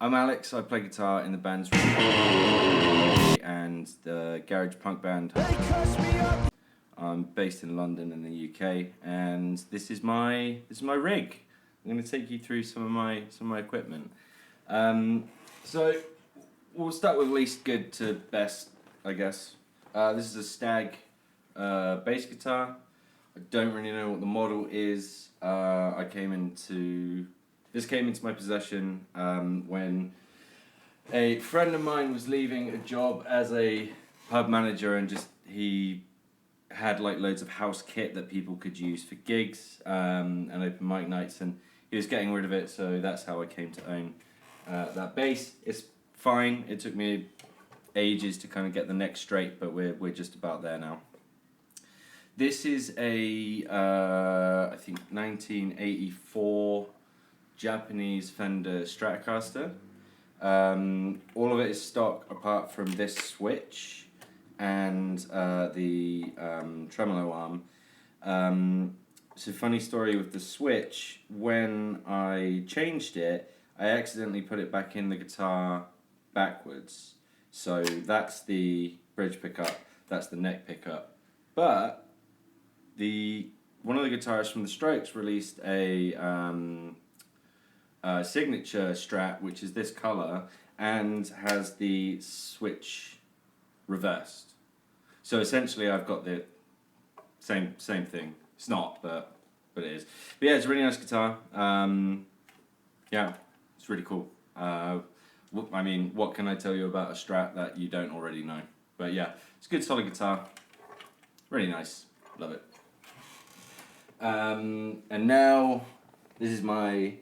I'm Alex. I play guitar in the bands and the garage punk band. I'm based in London in the UK, and this is my rig. I'm going to take you through some of my equipment. So we'll start with least good to best, I guess. This is a Stag bass guitar. I don't really know what the model is. This came into my possession when a friend of mine was leaving a job as a pub manager, and he had like loads of house kit that people could use for gigs and open mic nights, and he was getting rid of it, so that's how I came to own that bass. It's fine. It took me ages to kind of get the neck straight, but we're just about there now. This is a I think 1984 Japanese Fender Stratocaster. All of it is stock apart from this switch and the tremolo arm. So funny story with the switch, when I changed it, I accidentally put it back in the guitar backwards. So that's the bridge pickup, that's the neck pickup. But one of the guitarists from the Strokes released a signature Strat, which is this color, and has the switch reversed. So essentially I've got the same thing. It's not, but it is. But yeah, it's a really nice guitar. Yeah, it's really cool. I mean, what can I tell you about a Strat that you don't already know? But yeah, it's a good solid guitar. Really nice. Love it. And now, this is my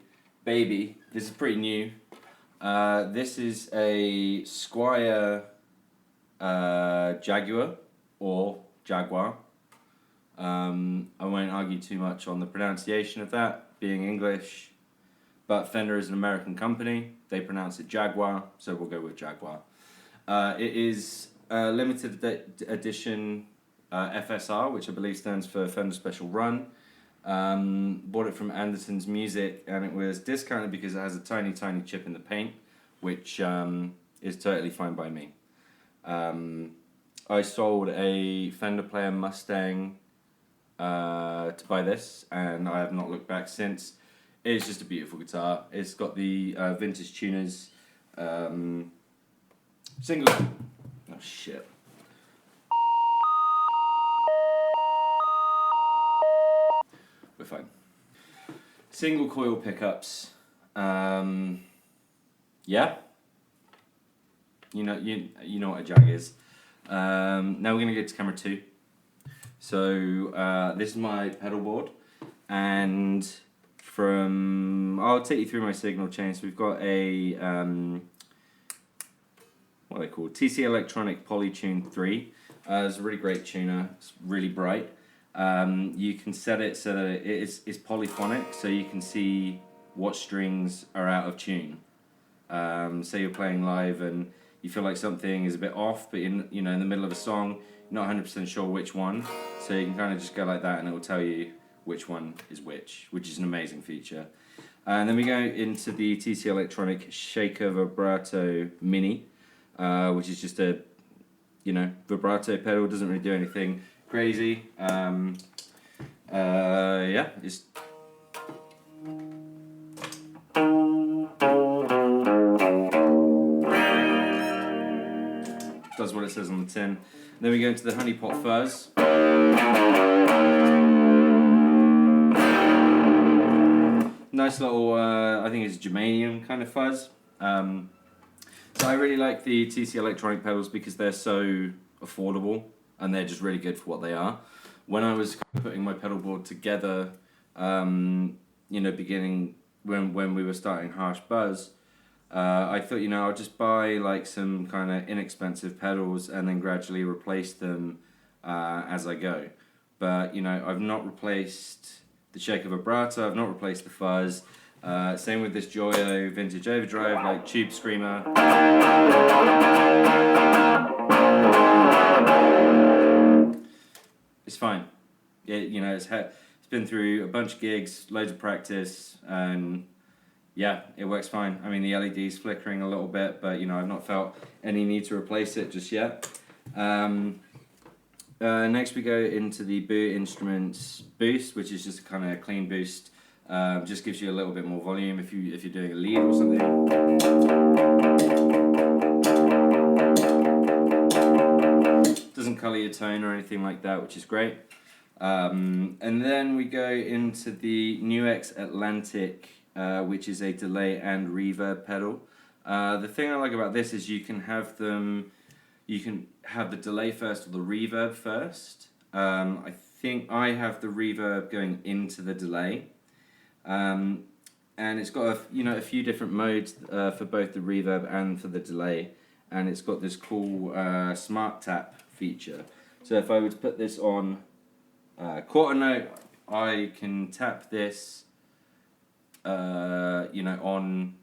baby. This is pretty new. This is a Squier Jaguar or Jaguar. I won't argue too much on the pronunciation of that, being English, but Fender is an American company. They pronounce it Jaguar, so we'll go with Jaguar. It is a limited edition FSR, which I believe stands for Fender Special Run. Bought it from Anderson's Music, and it was discounted because it has a tiny chip in the paint, which is totally fine by me. I sold a Fender Player Mustang to buy this, and I have not looked back since. It's just a beautiful guitar. It's got the vintage tuners, single. Oh shit. We're fine. Single coil pickups. Yeah. You know what a Jag is. Now we're gonna go to camera 2. So this is my pedal board, and I'll take you through my signal chain. So we've got a what are they called? TC Electronic Polytune 3. It's a really great tuner. It's really bright. You can set it so that it's polyphonic, so you can see what strings are out of tune. Say you're playing live and you feel like something is a bit off, but in the middle of a song, you're not 100% sure which one. So you can kind of just go like that, and it will tell you which one is which is an amazing feature. And then we go into the TC Electronic Shaker Vibrato Mini, which is just a vibrato pedal. Doesn't really do anything crazy. Yeah, it's does what it says on the tin. Then we go into the Honey Pot Fuzz. Nice little, I think it's germanium kind of fuzz. So I really like the TC Electronic pedals because they're so affordable and they're just really good for what they are. When I was putting my pedal board together, beginning when we were starting Harsh Buzz, I thought, I'll just buy like some kind of inexpensive pedals and then gradually replace them as I go. But I've not replaced the Shaker Vibrato, I've not replaced the fuzz. Same with this Joyo Vintage Overdrive, like Tube Screamer. It's fine. It's been through a bunch of gigs, loads of practice, and yeah, it works fine. I mean, the LED's flickering a little bit, but you know, I've not felt any need to replace it just yet. Next we go into the Boot Instruments boost, which is just a kind of clean boost. Just gives you a little bit more volume if you're doing a lead or something. Doesn't colour your tone or anything like that, which is great. And then we go into the NUX Atlantic, which is a delay and reverb pedal. The thing I like about this is you can have them. You can have the delay first or the reverb first. I think I have the reverb going into the delay, and it's got a few different modes for both the reverb and for the delay, and it's got this cool smart tap feature. So if I were to put this on quarter note, I can tap this, on.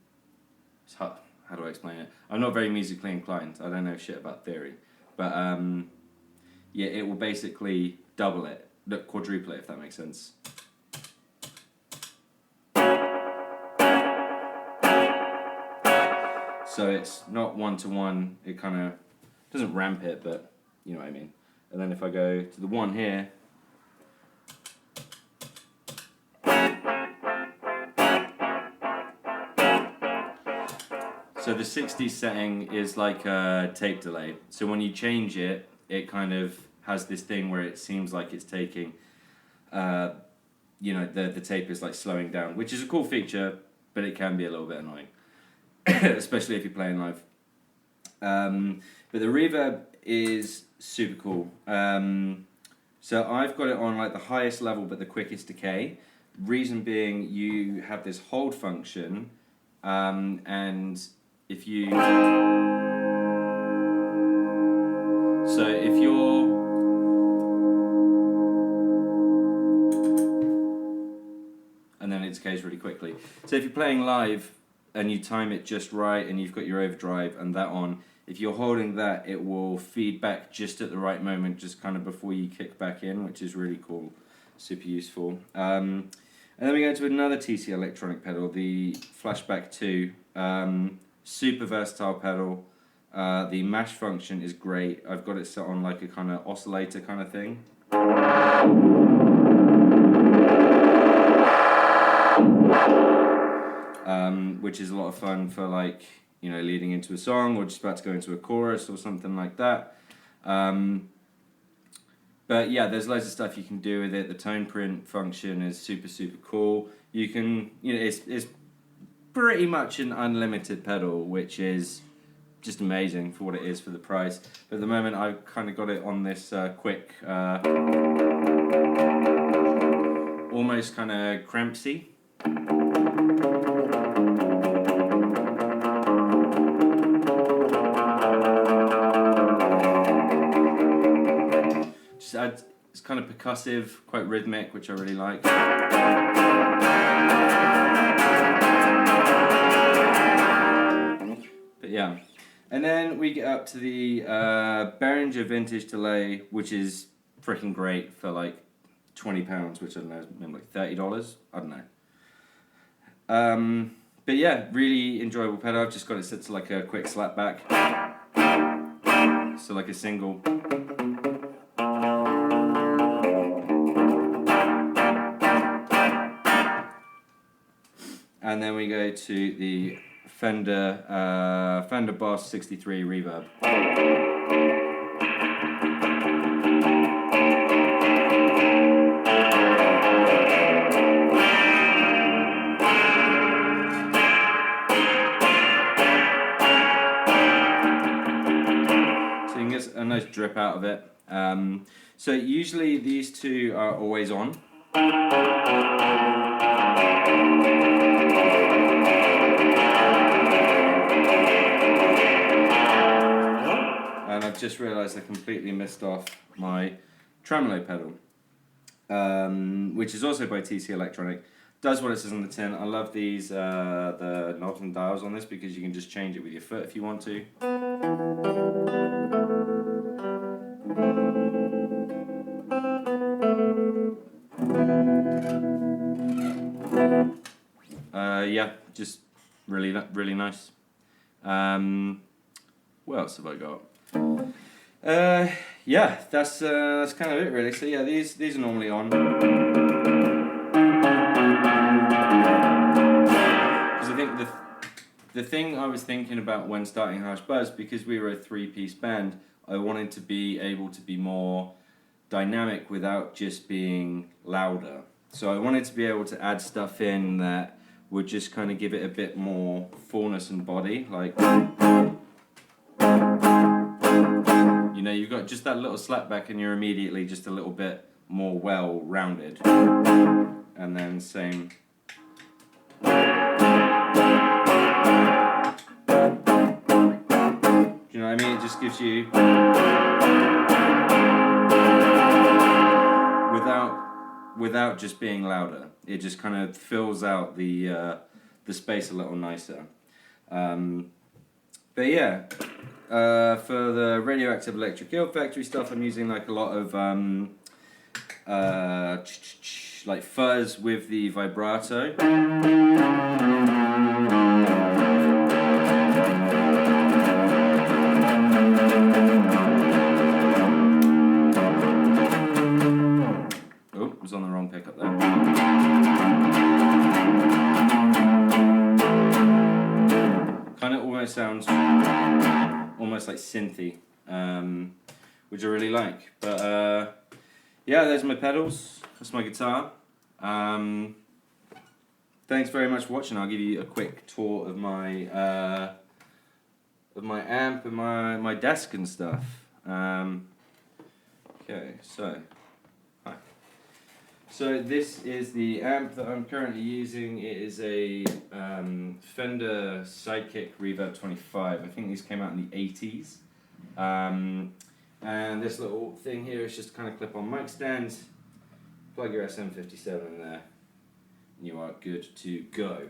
How do I explain it? I'm not very musically inclined. I don't know shit about theory. But yeah, it will basically double it, quadruple it, if that makes sense. So it's not one-to-one, it kind of doesn't ramp it, but you know what I mean. And then if I go to the one here, so the 60 setting is like a tape delay. So when you change it, it kind of has this thing where it seems like it's taking, the tape is like slowing down, which is a cool feature, but it can be a little bit annoying, especially if you're playing live. But the reverb is super cool. So I've got it on like the highest level, but the quickest decay. Reason being, you have this hold function, and if you're, and then it decays really quickly. So if you're playing live and you time it just right and you've got your overdrive and that on, if you're holding that, it will feed back just at the right moment, just kind of before you kick back in, which is really cool, super useful. And then we go to another TC electronic pedal, the Flashback 2. Super versatile pedal. The mash function is great. I've got it set on like a kind of oscillator kind of thing. Which is a lot of fun for like, leading into a song or just about to go into a chorus or something like that. But yeah, there's loads of stuff you can do with it. The tone print function is super, super cool. You can, it's pretty much an unlimited pedal, which is just amazing for what it is for the price. But at the moment, I've kind of got it on this quick, almost kind of crampsy. It's kind of percussive, quite rhythmic, which I really like. But yeah, and then we get up to the Behringer Vintage Delay, which is freaking great for like £20, which I don't know, maybe like $30. I don't know. But yeah, really enjoyable pedal. I've just got it set to like a quick slap back, so like a single. And then we go to the Fender Boss 63 Reverb. So you can get a nice drip out of it. So usually these two are always on. And I've just realised I completely missed off my Tremolo Pedal, which is also by TC Electronic. Does what it says on the tin. I love these, the knobs and dials on this, because you can just change it with your foot if you want to. Yeah, just really nice. What else have I got? Yeah, that's kind of it really. So yeah, these are normally on. Because I think the thing I was thinking about when starting Harsh Buzz, because we were a 3-piece band, I wanted to be able to be more dynamic without just being louder. So I wanted to be able to add stuff in that would just kind of give it a bit more fullness and body, like, you know, you've got just that little slap back and you're immediately just a little bit more well-rounded. And then same. Do you know what I mean? It just gives you, without just being louder, it just kind of fills out the space a little nicer. But yeah, for the Radioactive Electric Eel Factory stuff, I'm using like a lot of like fuzz with the vibrato. Oh, was on the wrong pickup there. Kind of almost sounds almost like synthy, which I really like. But yeah, there's my pedals. That's my guitar. Thanks very much for watching. I'll give you a quick tour of my amp and my desk and stuff. Okay, so hi. So this is the amp that I'm currently using. It is a Fender Sidekick Reverb 25. I think these came out in the 80s. And this little thing here is just kind of clip-on mic stand. Plug your SM57 in there, and you are good to go.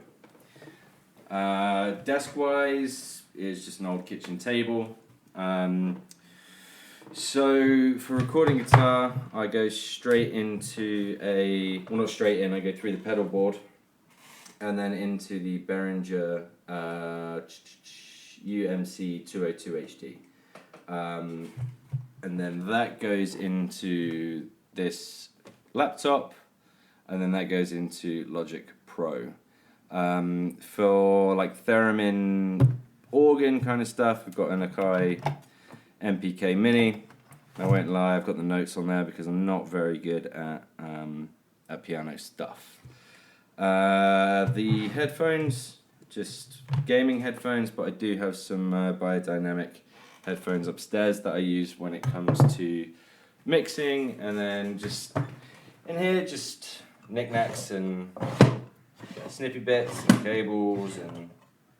Desk-wise, is just an old kitchen table. So for recording guitar, I go straight into well, not straight in, I go through the pedal board and then into the Behringer UMC 202 HD. And then that goes into this laptop, and then that goes into Logic Pro. For like theremin organ kind of stuff, we've got an Akai Mpk Mini. I won't lie, I've got the notes on there because I'm not very good at piano stuff. The headphones, just gaming headphones, but I do have some biodynamic headphones upstairs that I use when it comes to mixing, and then just in here, just knickknacks and snippy bits and cables and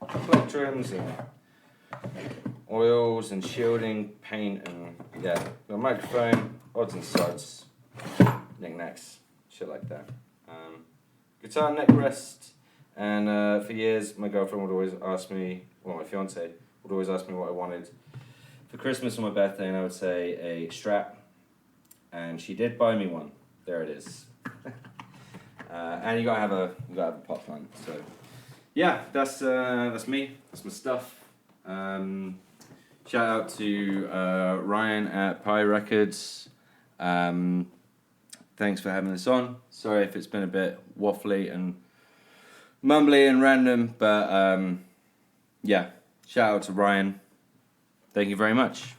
plectrums and oils and shielding, paint, and yeah, got a microphone, odds and sods, knickknacks, shit like that. Guitar neck rest, and for years my girlfriend would always ask me, well, my fiance would always ask me what I wanted for Christmas or my birthday, and I would say a Strat, and she did buy me one. There it is. And you gotta have a pop line. So yeah, that's me. That's my stuff. Shout out to Ryan at Pi Records. Thanks for having this on. Sorry if it's been a bit waffly and mumbly and random, but yeah, shout out to Ryan. Thank you very much.